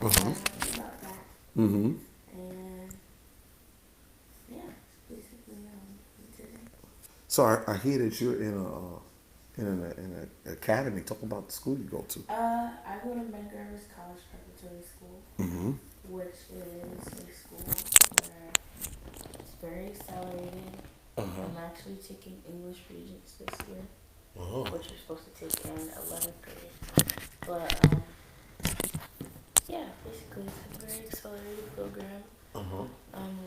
Uh-huh. about that. Mm-hmm. And yeah, basically today. So I hear that you're in an academy. Talk about the school you go to. I go to Medgar's College Preparatory School, Mm-hmm. which is a school where it's very accelerated. Uh-huh. I'm actually taking English Regents this year, Uh-huh. which you're supposed to take in 11th grade. But yeah, basically it's a very accelerated program. Uh-huh.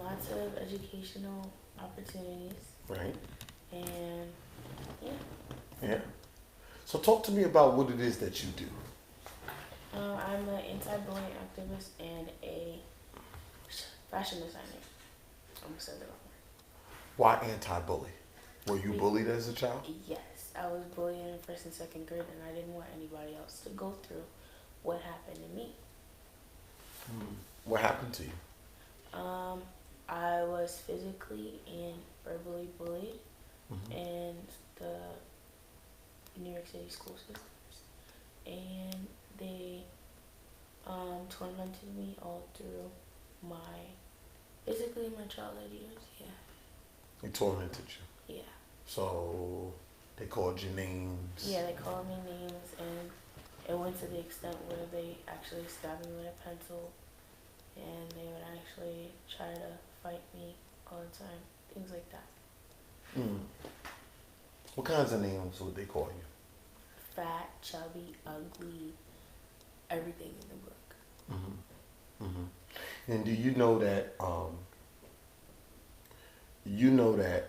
Lots of educational opportunities, Right. and yeah. Yeah. So talk to me about what it is that you do. I'm an anti-bullying activist and a fashion designer. I almost said the wrong Why anti-bully? Were you word. bullied as a child? Yes, I was bullied in first and second grade, and I didn't want anybody else to go through what happened to me. What happened to you? Um, I was physically and verbally bullied Mm-hmm. in the New York City school systems, and they tormented me all through my basically my childhood years. They tormented you. Yeah, So they called you names. yeah. They called me names, and it went to the extent where they actually stabbed me with a pencil, and they would actually try to fight me all the time. Things like that. Mm. What kinds of names would they call you? Fat, chubby, ugly, everything in the book. Mm-hmm. Mm-hmm. And do you know that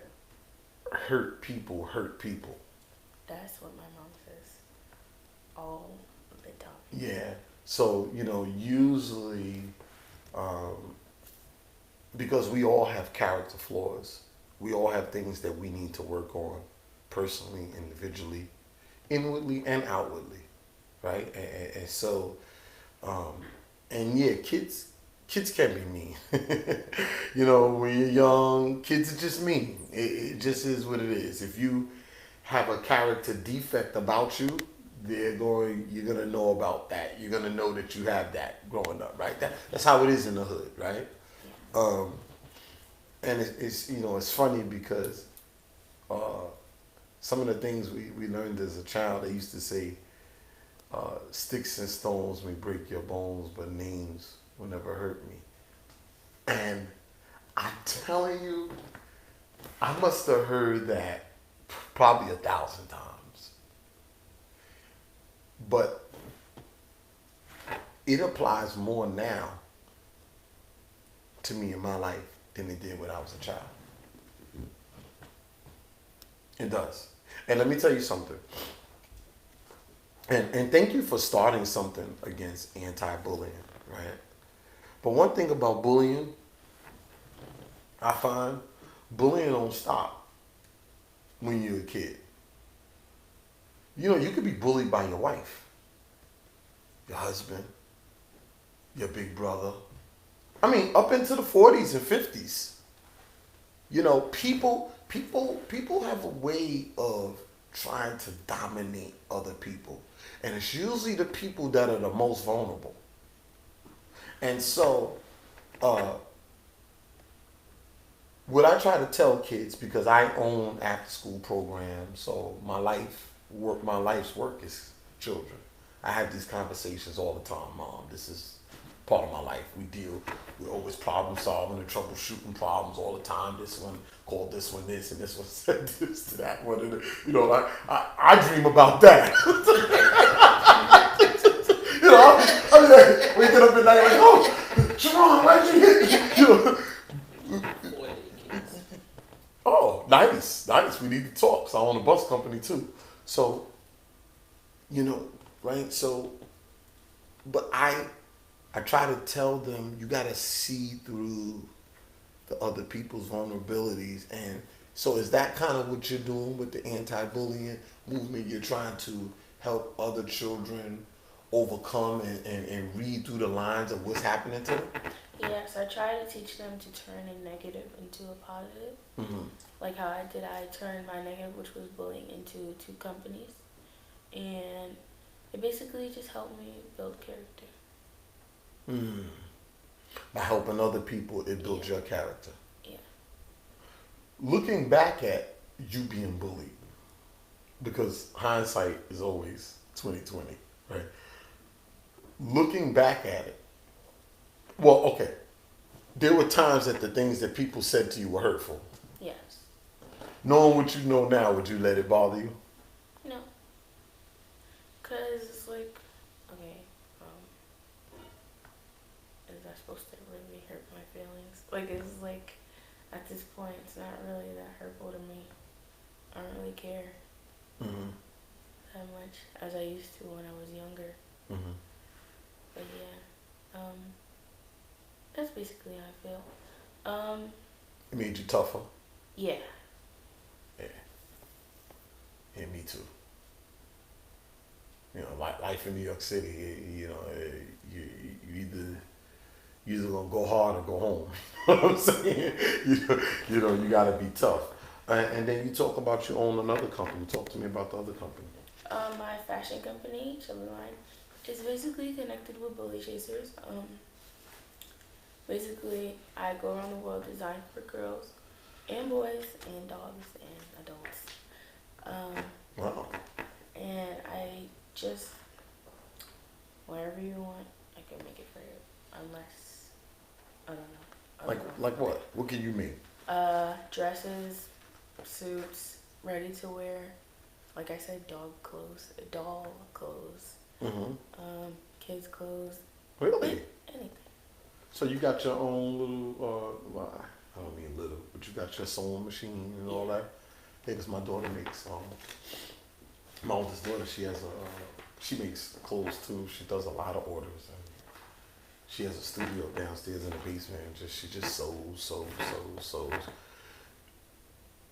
hurt people hurt people? That's what my mom says all the time. Yeah. So usually, um, because we all have character flaws, we all have things that we need to work on personally, individually, inwardly and outwardly, right? And so, um, and yeah, kids can be mean. When you're young, kids are just mean. It just is what it is. If you have a character defect about you, you're gonna know about that. You're gonna know that you have that growing up, right? That's how it is in the hood, right? Yeah. Um, and it's funny because uh, some of the things we learned as a child, they used to say, sticks and stones may break your bones, but names will never hurt me. And I'm telling you, I must have heard that probably 1,000 times. But it applies more now to me in my life than it did when I was a child. It does. And let me tell you something. And thank you for starting something against anti-bullying, right? But one thing about bullying, I find bullying don't stop when you're a kid. You could be bullied by your wife, your husband, your big brother. I mean, up into the 40s and 50s. People have a way of trying to dominate other people. And it's usually the people that are the most vulnerable. And so, uh, what I try to tell kids, because I own after school programs, so my life's work is children. I have these conversations all the time. Mom, this is part of my life. We're always problem solving and troubleshooting problems all the time. This one called this one this, and this one said this to that one. And, I dream about that. I mean, like, waking up at night like, oh, Sharon, why'd you hit me? Oh, nice, nice. We need to talk. So I own a bus company too. So, you know, right? So, but I try to tell them you got to see through the other people's vulnerabilities. And so is that kind of what you're doing with the anti-bullying movement? You're trying to help other children overcome and read through the lines of what's happening to them? Yes, I try to teach them to turn a negative into a positive. Mm-hmm. Like how I did, I turned my negative, which was bullying, into two companies. And it basically just helped me build character. Mm. By helping other people, it builds Yeah. your character. Yeah. Looking back at you being bullied, because hindsight is always 2020, right? Looking back at it, well, okay, there were times that the things that people said to you were hurtful. Yes. Knowing what you know now, would you let it bother you? No. Cause it's like, okay, is that supposed to really hurt my feelings? Like it's like, at this point, it's not really that hurtful to me. I don't really care Mm-hmm. that much as I used to when I was younger. Mm-hmm. But yeah, that's basically how I feel. It made you tougher. Yeah. Yeah. Yeah, me too. You know, life in New York City. You know, you either gonna go hard or go home. You know what I'm saying? You gotta be tough. And then you talk about you own another company. Talk to me about the other company. My fashion company, Chubby Line, is basically connected with bully chasers. Basically, I go around the world designing for girls and boys and dogs and adults. Wow. And I just, whatever you want, I can make it for you. Unless, I don't know. I Like don't know. like what? What can you mean? Dresses, suits, ready to wear. Like I said, doll clothes, Mm-hmm. kids clothes, Really? anything. So you got your own little, well, I don't mean little, but you got your sewing machine and all that. Yeah, 'cause my daughter makes, my oldest daughter, she makes clothes too. She does a lot of orders. And she has a studio downstairs in the basement and she just sews.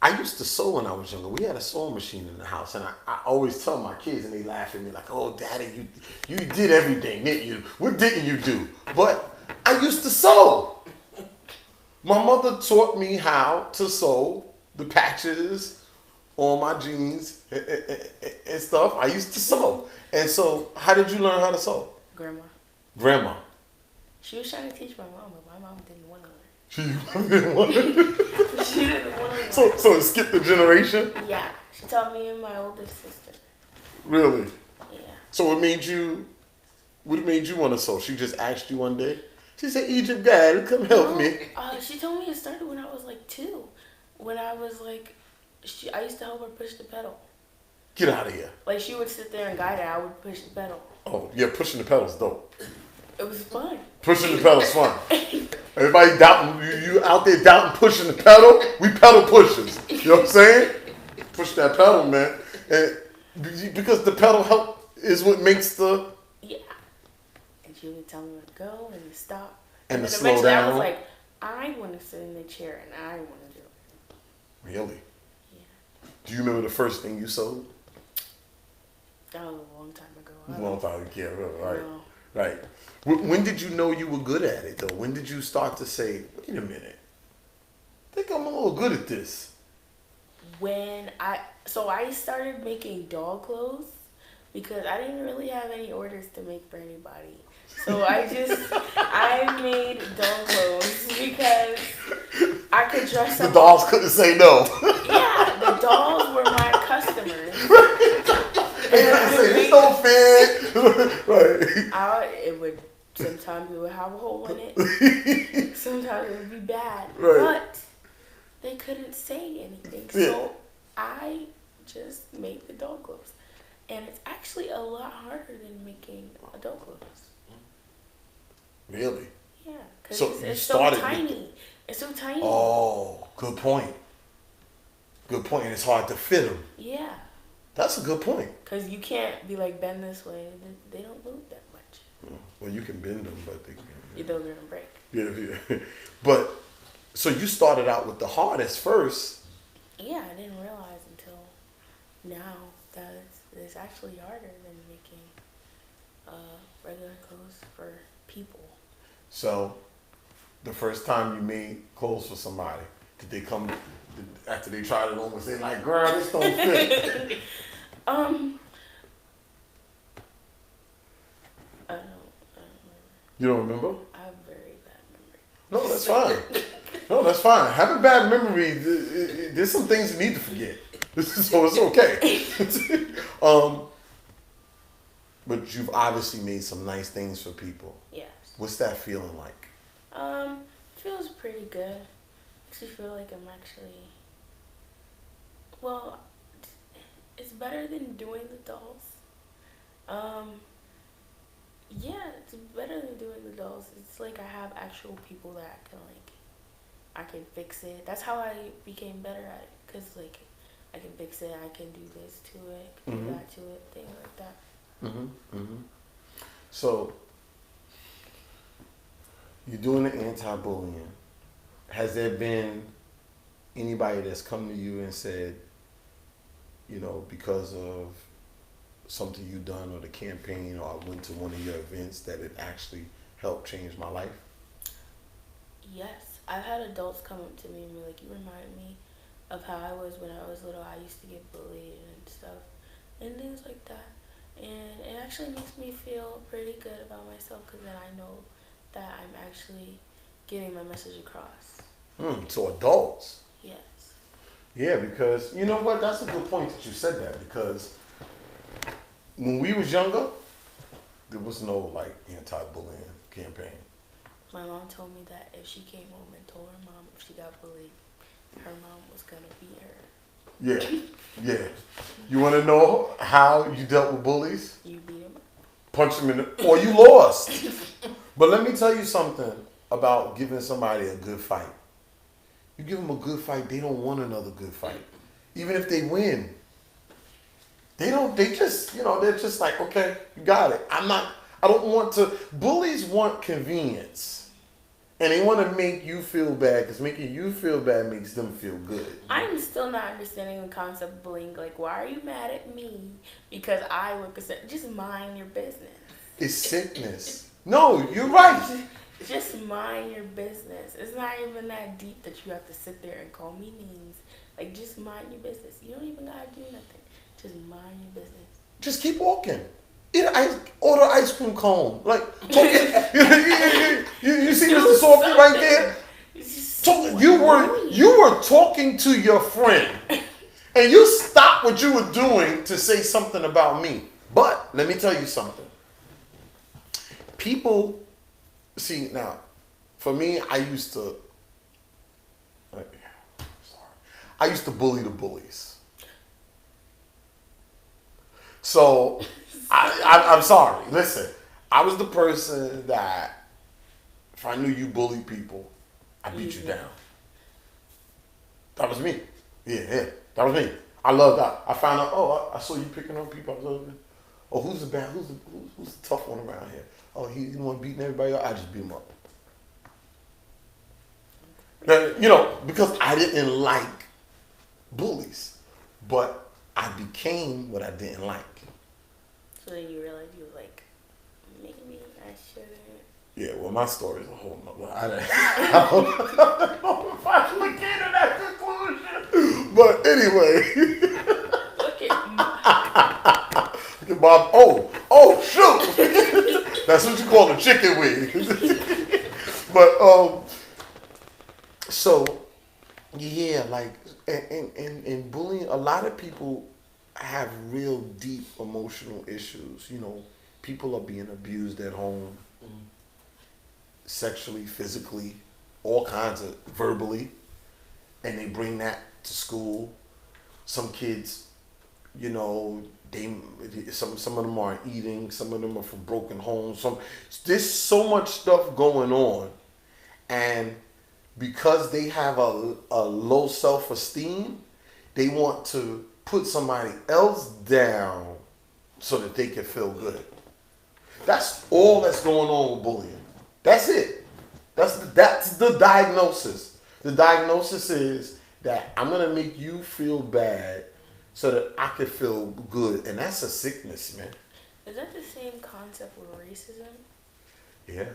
I used to sew when I was younger. We had a sewing machine in the house, and I always tell my kids, and they laugh at me like, "Oh, Daddy, you did everything, didn't you? What didn't you do?" But I used to sew. My mother taught me how to sew the patches on my jeans and stuff. I used to sew. And so, how did you learn how to sew? Grandma. Grandma. She was trying to teach my mom, but my mom didn't want to learn. She didn't want to. She didn't want to learn. So it skipped a generation? Yeah. She taught me and my oldest sister. Really? Yeah. So what made you want to sew? She just asked you one day? She said, Egypt guy, come help me. She told me it started when I was like 2. When I was like, I used to help her push the pedal. Get out of here. Like she would sit there and guide her. I would push the pedal. Oh, yeah, pushing the pedals dope. It was fun. Pushing the pedals fun. Everybody doubting, you out there doubting pushing the pedal? We pedal pushers. You know what I'm saying? Push that pedal, man. And because the pedal is what makes the... Yeah. And she would tell me to go and to stop. And then to slow eventually down. I was like, I want to sit in the chair and I want to do it. Really? Yeah. Do you remember the first thing you sewed? That was a long time ago. A long time ago, yeah, right. No. Right. When did you know you were good at it, though? When did you start to say, wait a minute, I think I'm a little good at this? So I started making dog clothes because I didn't really have any orders to make for anybody. So I made dog clothes because I could dress The up. dolls couldn't say no. Yeah, the dolls were my customers. They couldn't say, this don't fit. Right. It would, sometimes it would have a hole in it. Sometimes it would be bad. Right. But they couldn't say anything. So I just made the dog clothes. And it's actually a lot harder than making adult clothes. Really? Yeah, because So it's you so started tiny. It's so tiny. Oh, good point. Good point. And it's hard to fit them. Yeah. That's a good point. Because you can't be like, bend this way. They don't move that much. Well, you can bend them, but they They're going to break. Yeah. But, so you started out with the hardest first. Yeah, I didn't realize until now that it's actually harder than making regular clothes for people. So, the first time you made clothes for somebody, did they come after they tried it on and say like, girl, this don't fit? I don't know. You don't remember? I have very bad memory. No, that's fine. No, that's fine. Having bad memory, there's some things you need to forget. So it's okay. But you've obviously made some nice things for people. Yes. What's that feeling like? Feels pretty good. Makes me feel like I'm actually, well, it's better than doing the dolls. Yeah, it's better than doing the dolls. It's like I have actual people that I can fix it. That's how I became better at it. Cause like, I can fix it. I can do this to it. I can do that to it. Things like that. So you're doing the anti-bullying. Has there been anybody that's come to you and said, because of something you done or the campaign, or I went to one of your events, that it actually helped change my life? Yes, I've had adults come up to me and be like, "You remind me of how I was when I was little. I used to get bullied and stuff, and things like that." And it actually makes me feel pretty good about myself because then I know that I'm actually getting my message across. So adults. Yes. Yeah, because you know what? That's a good point that you said that, because when we was younger, there was no like anti-bullying campaign. My mom told me that if she came home and told her mom if she got bullied, her mom was gonna beat her. Yeah. You want to know how you dealt with bullies? You beat them up. Punch them in the, or you lost. But let me tell you something about giving somebody a good fight. You give them a good fight, they don't want another good fight. Even if they win. They just, they're just like, okay, you got it. I don't want to, bullies want convenience. And they want to make you feel bad, because making you feel bad makes them feel good. I'm still not understanding the concept of bullying. Like, why are you mad at me because I look a certain? Just mind your business. It's sickness. No, you're right. Just mind your business. It's not even that deep that you have to sit there and call me names. Like, just mind your business. You don't even gotta do nothing. Just mind your business. Just keep walking. Order ice cream cone. Like, you see Mr. Softly right there? You were talking to your friend, and you stopped what you were doing to say something about me. But let me tell you something. People, see now, for me, I used to bully the bullies. So I'm sorry. Listen, I was the person that if I knew you bullied people, I beat you down. That was me. Yeah, that was me. I love that. I found out. Oh, I saw you picking on people. I was like, oh, who's the tough one around here? Oh, he's the one beating everybody up. I just beat him up. Now, because I didn't like bullies, but I became what I didn't like. So then you realized you were like, maybe I shouldn't. Yeah, well, my story is a whole nother. I don't know if I can get to that conclusion. But anyway. Look at Bob. Oh, shoot. That's what you call a chicken wing. But, so, yeah, like, and bullying, a lot of people have real deep emotional issues. People are being abused at home, sexually, physically, all kinds of verbally, and they bring that to school. Some kids, some of them aren't eating, some of them are from broken homes. There's so much stuff going on, and because they have a low self-esteem, they want to put somebody else down so that they can feel good. That's all that's going on with bullying. That's it. That's the diagnosis. The diagnosis is that I'm going to make you feel bad so that I can feel good. And that's a sickness, man. Is that the same concept with racism? Yeah.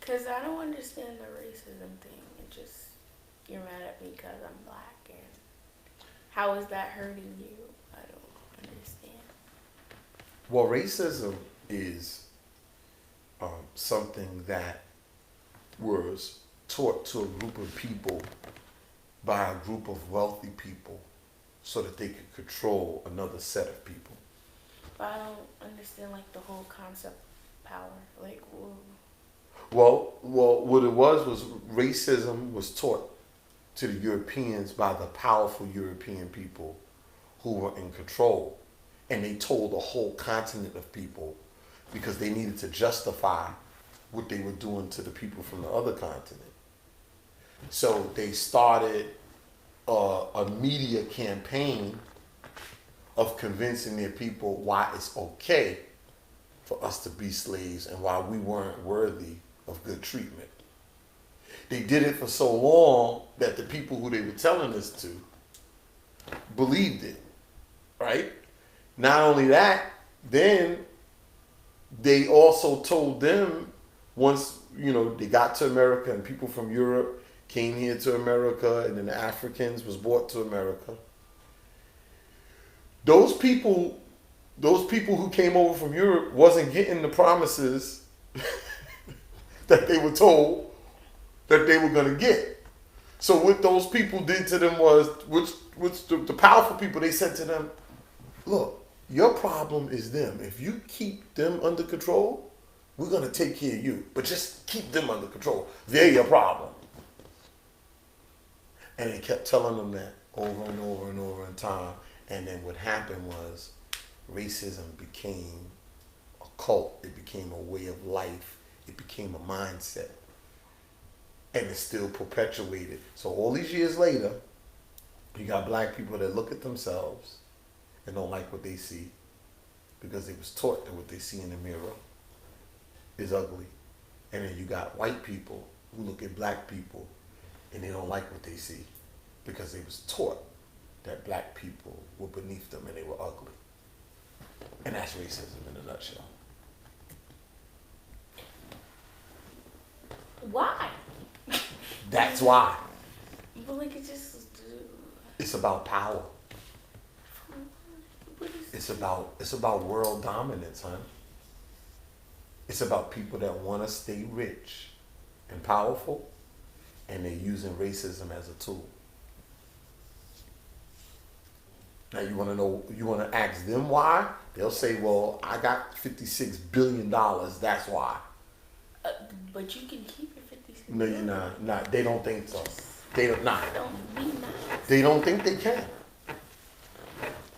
Because I don't understand the racism thing. It just, you're mad at me because I'm black. And how is that hurting you? I don't understand. Well, racism is, something that was taught to a group of people by a group of wealthy people so that they could control another set of people. But I don't understand like the whole concept of power. Like, whoa. Well, what it was racism was taught to the Europeans by the powerful European people who were in control. And they told a whole continent of people because they needed to justify what they were doing to the people from the other continent. So they started a media campaign of convincing their people why it's okay for us to be slaves and why we weren't worthy of good treatment. They did it for so long that the people who they were telling this to believed it, right? Not only that, then they also told them once, they got to America and people from Europe came here to America and then the Africans was brought to America. Those people who came over from Europe wasn't getting the promises that they were told that they were going to get. So what those people did to them was, the powerful people, they said to them, look, your problem is them. If you keep them under control, we're going to take care of you. But just keep them under control. They're your problem. And they kept telling them that over and over and over in time. And then what happened was racism became a cult. It became a way of life. It became a mindset. And it's still perpetuated. So all these years later, you got black people that look at themselves and don't like what they see because they was taught that what they see in the mirror is ugly. And then you got white people who look at black people and they don't like what they see because they was taught that black people were beneath them and they were ugly. And that's racism in a nutshell. Why? That's why. But like It's about power. It's about world dominance, huh? It's about people that want to stay rich and powerful, and they're using racism as a tool. Now you want to ask them why? They'll say, well, I got $56 billion, that's why. But you can keep your 56 No, you're not. They don't think so. They don't. Nah. Don't be nice. They don't think they can.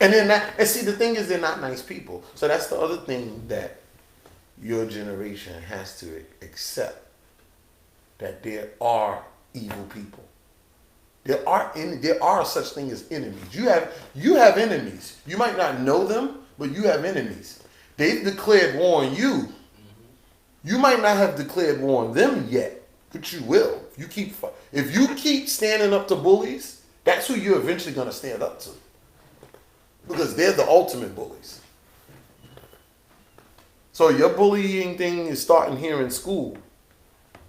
And see, the thing is, they're not nice people. So that's the other thing that your generation has to accept, that there are evil people. There are such things as enemies. You have enemies. You might not know them, but you have enemies. They've declared war on you. You might not have declared war on them yet, but you will. If you keep standing up to bullies, that's who you're eventually going to stand up to. Because they're the ultimate bullies. So your bullying thing is starting here in school.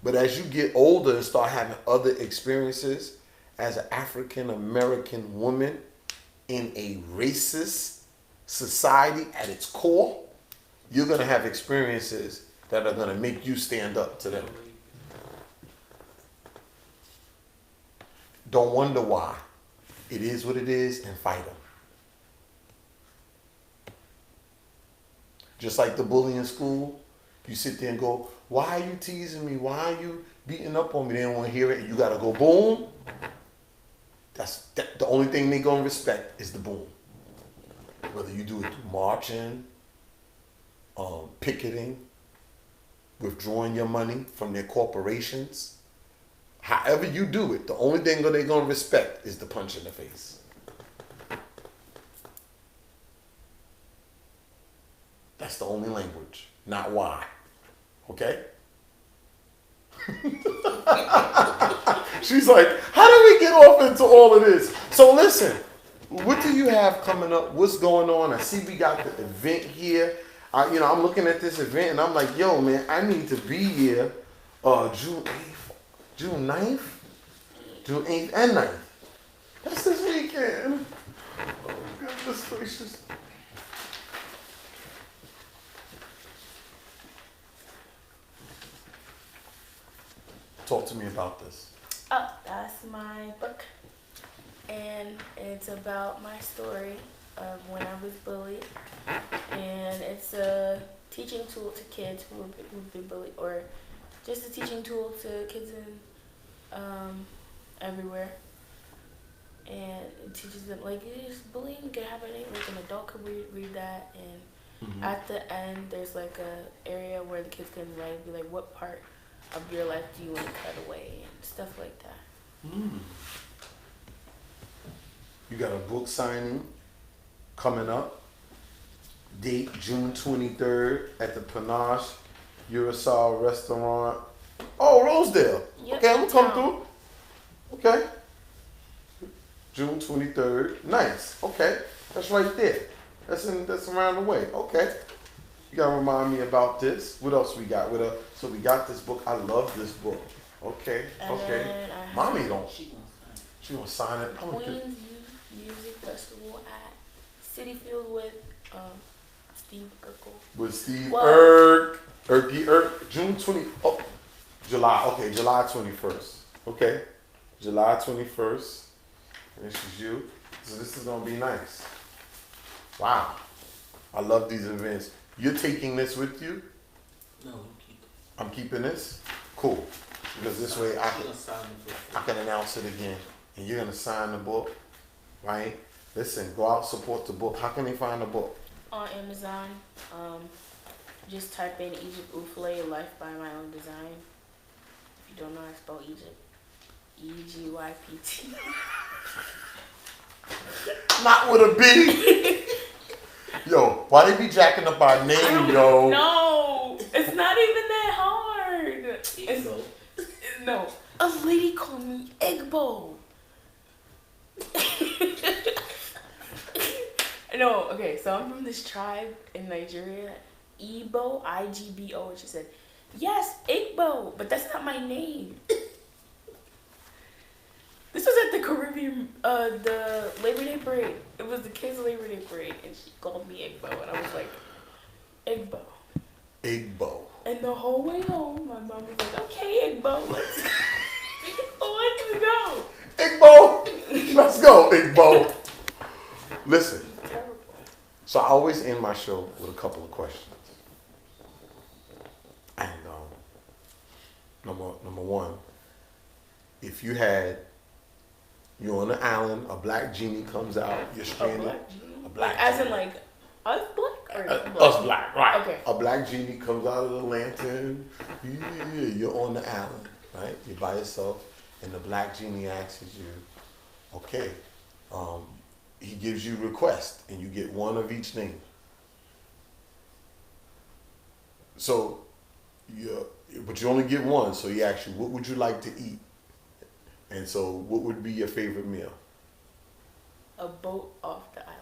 But as you get older and start having other experiences as an African American woman in a racist society at its core, you're going to have experiences that are going to make you stand up to them. Don't wonder why. It is what it is, and fight them. Just like the bully in school, you sit there and go, why are you teasing me? Why are you beating up on me? They don't want to hear it, and you got to go boom. The only thing they're going to respect is the boom. Whether you do it through marching, picketing, withdrawing your money from their corporations. However you do it, the only thing they're going to respect is the punch in the face. That's the only language, not why. Okay? She's like, how do we get off into all of this? So listen, what do you have coming up? What's going on? I see we got the event here. I'm looking at this event and I'm like, yo, man, I need to be here June 9th, June 8th and 9th. That's this weekend. Oh, goodness gracious. Talk to me about this. Oh, that's my book. And it's about my story of when I was bullied. And it's a teaching tool to kids who've been bullied, or just a teaching tool to kids in everywhere. And it teaches them, like, bullying can happen, like an adult could read that. And at the end, there's like a area where the kids can write, be like, what part of your life do you want to cut away, and stuff like that. Mm. You got a book signing coming up. Date June 23rd at the Panache Urasal Restaurant. Oh, Rosedale. Yep, Okay, I'm gonna come town. through. Okay. June 23rd. Nice. Okay. That's right there. That's around the way. Okay. You gotta remind me about this. What else we got? So we got this book. I love this book. Okay. And Okay. then I have Mommy don't. She gonna sign it. Queens Music Festival at City Field with Steve Urkel. With Steve Well- Urky, June 20, oh, July, okay, July 21st. Okay, July 21st. And this is you. So this is gonna be nice. Wow. I love these events. You're taking this with you? No, I'm keeping. I'm keeping this? Cool. Because this way I She can, gonna sign the book. I can announce it again. And you're gonna sign the book, right? Listen, go out, support the book. How can they find the book? On Amazon. Just type in Egypt Ufale, Life by My Own Design. If you don't know how to spell Egypt, EGYPT. Not with a B. Yo, why they be jacking up our name, yo? No, it's not even that hard. Igbo. No, a lady called me Igbo. No, okay, so I'm from this tribe in Nigeria, Igbo, Igbo, and she said, yes, Igbo, but that's not my name. This was at the Caribbean, the Labor Day parade. It was the kids' Labor Day parade, and she called me Igbo, and I was like, Igbo. Igbo. And the whole way home, my mom was like, okay, Igbo, let's go. Igbo! Let's go, Igbo. Listen, Terrible. so I always end my show with a couple of questions. And number one, if you're on an island, a black genie comes out, you're stranded. A black As genie. in, like, us black? Or Us black, right. Okay. A black genie comes out of the lantern. Yeah, you're on the island, right? You're by yourself. And the black genie asks you, okay, he gives you requests, and you get one of each name. So, but you only get one, so he asks you, what would you like to eat? And so, what would be your favorite meal? A boat off the island.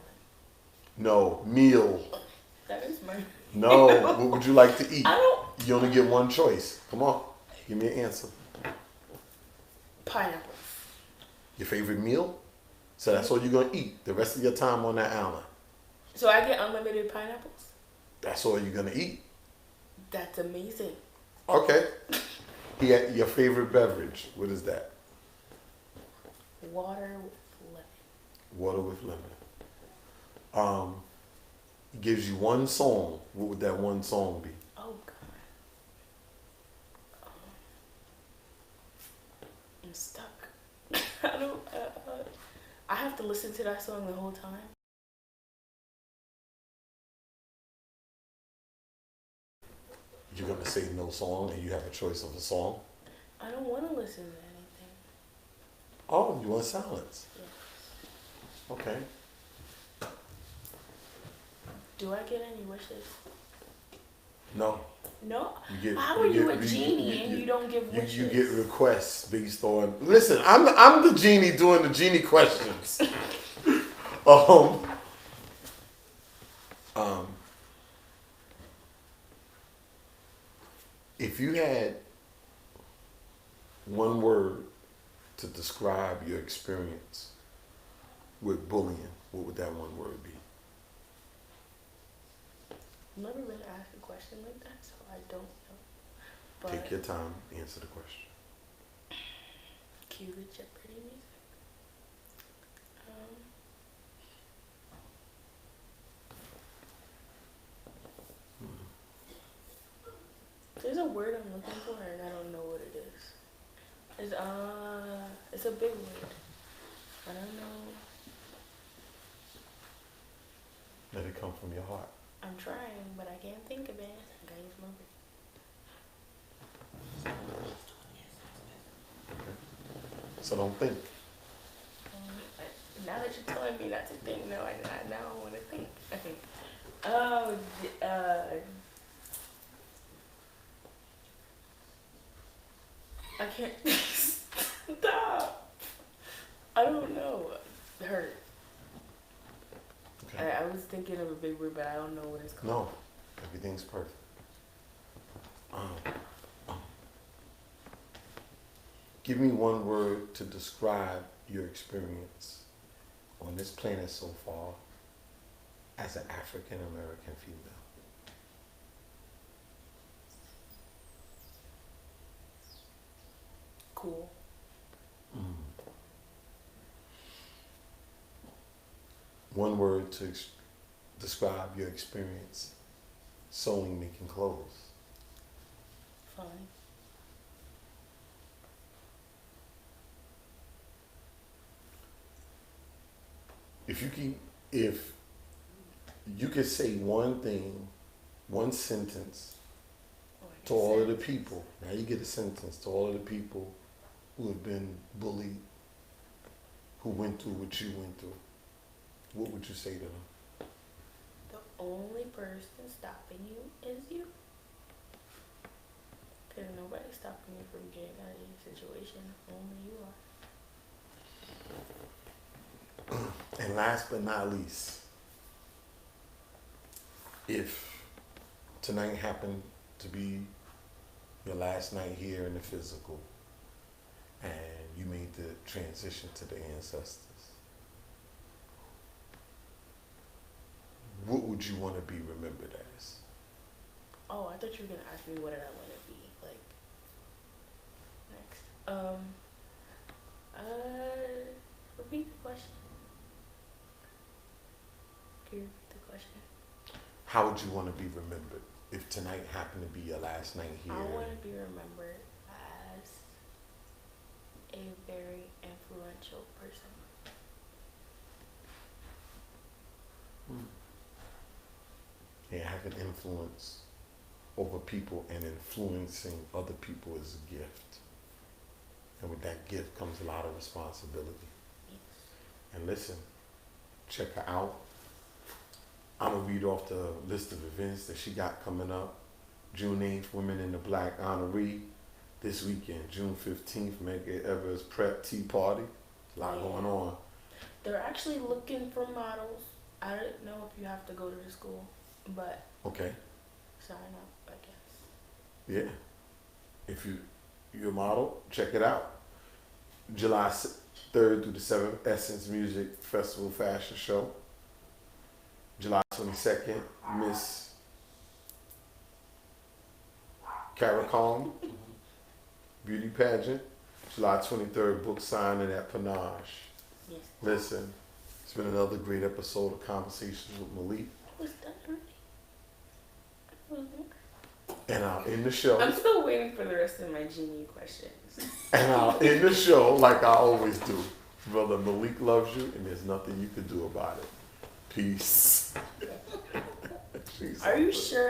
No, meal. That is my. No, what would you like to eat? I don't. You only get one choice. Come on, give me an answer. Pineapples. Your favorite meal? So that's all you're gonna eat the rest of your time on that island. So I get unlimited pineapples? That's all you're gonna eat. That's amazing. Okay. Your favorite beverage? What is that? Water with lemon. Water with lemon. He gives you one song. What would that one song be? Oh, God. I'm stuck. I don't. I have to listen to that song the whole time. You're gonna say no song, and you have a choice of a song. I don't want to listen to anything. Oh, you want silence? Yes. Okay. Do I get any wishes? No. No. You get. How are you a get- genie and you don't give wishes? You get requests based on. Listen, I'm the genie doing the genie questions. If you had one word to describe your experience with bullying, what would that one word be? I've never been asked a question like that, so I don't know. But Take your time, answer the question. Cue the Jeopardy music. Um, there's a word I'm looking for and I don't know what it is. It's a big word. I don't know. Let it come from your heart. I'm trying, but I can't think of it. I gotta use my brain. So don't think. Now that you're telling me not to think, no, now I want to think. Okay. Oh, I can't. Stop. I don't know. Hurt. Okay. I was thinking of a big word, but I don't know what it's called. No, everything's perfect. Give me one word to describe your experience on this planet so far as an African American female. Cool. One word to describe your experience sewing, making clothes. Fun. If you could say one thing, one sentence to all of the people, now you get a sentence to all of the people who have been bullied, who went through what you went through, what would you say to them? The only person stopping you is you. Because nobody's stopping you from getting out of your situation. Only you are. And last but not least, if tonight happened to be your last night here in the physical and you made the transition to the ancestors, what would you want to be remembered as? Oh, I thought you were going to ask me what did I want to be, like, next. Repeat the question. Can you repeat the question? How would you want to be remembered if tonight happened to be your last night here? I want to be remembered as a very influential person. And have an influence over people, and influencing other people is a gift. And with that gift comes a lot of responsibility. Yes. And listen, check her out. I'm going to read off the list of events that she got coming up. June 8th, Women in the Black Honoree. This weekend, June 15th, Medgar Evers Prep Tea Party. A lot going on. They're actually looking for models. I don't know if you have to go to the school, but Okay. sign up, I guess. Yeah. If you're a model, check it out. July 3rd through the 7th, Essence Music Festival Fashion Show. July 22nd, Miss Caracom Beauty Pageant. July 23rd, book signing at Panache. Yes. Listen, it's been another great episode of Conversations with Malik. Was that already? And I'll end the show. I'm still waiting for the rest of my genie questions. And I'll end the show like I always do. Brother Malik loves you, and there's nothing you can do about it. Peace. Are you sure